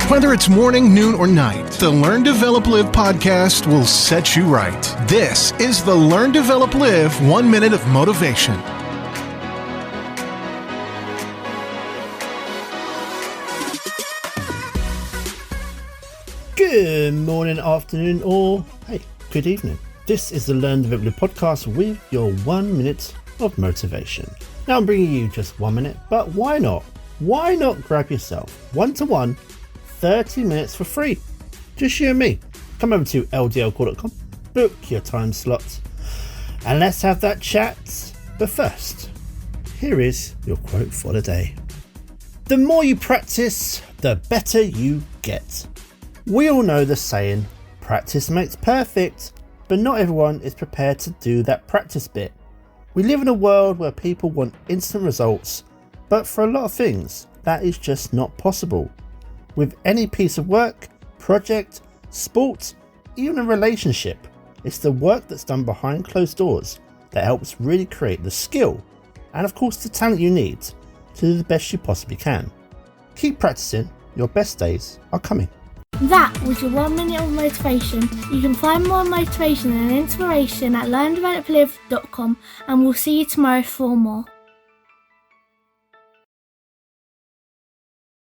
Whether it's morning, noon, or night, the Learn, Develop, Live podcast will set you right. This is the Learn, Develop, Live 1 Minute of Motivation. Good morning, afternoon, or hey, good evening. This is the Learn, Develop, Live podcast with your 1 minute of motivation. Now I'm bringing you just 1 minute, but why not? Why not grab yourself 1-to-1 30 minutes for free? Just you and me. Come over to ldlcall.com, book your time slot, and let's have that chat. But first, here is your quote for the day. The more you practice, the better you get. We all know the saying, practice makes perfect, but not everyone is prepared to do that practice bit. We live in a world where people want instant results, but for a lot of things, that is just not possible. With any piece of work, project, sport, even a relationship, it's the work that's done behind closed doors that helps really create the skill and of course the talent you need to do the best you possibly can. Keep practicing, your best days are coming. That was your 1 minute of motivation. You can find more motivation and inspiration at learndeveloplive.com, and we'll see you tomorrow for more.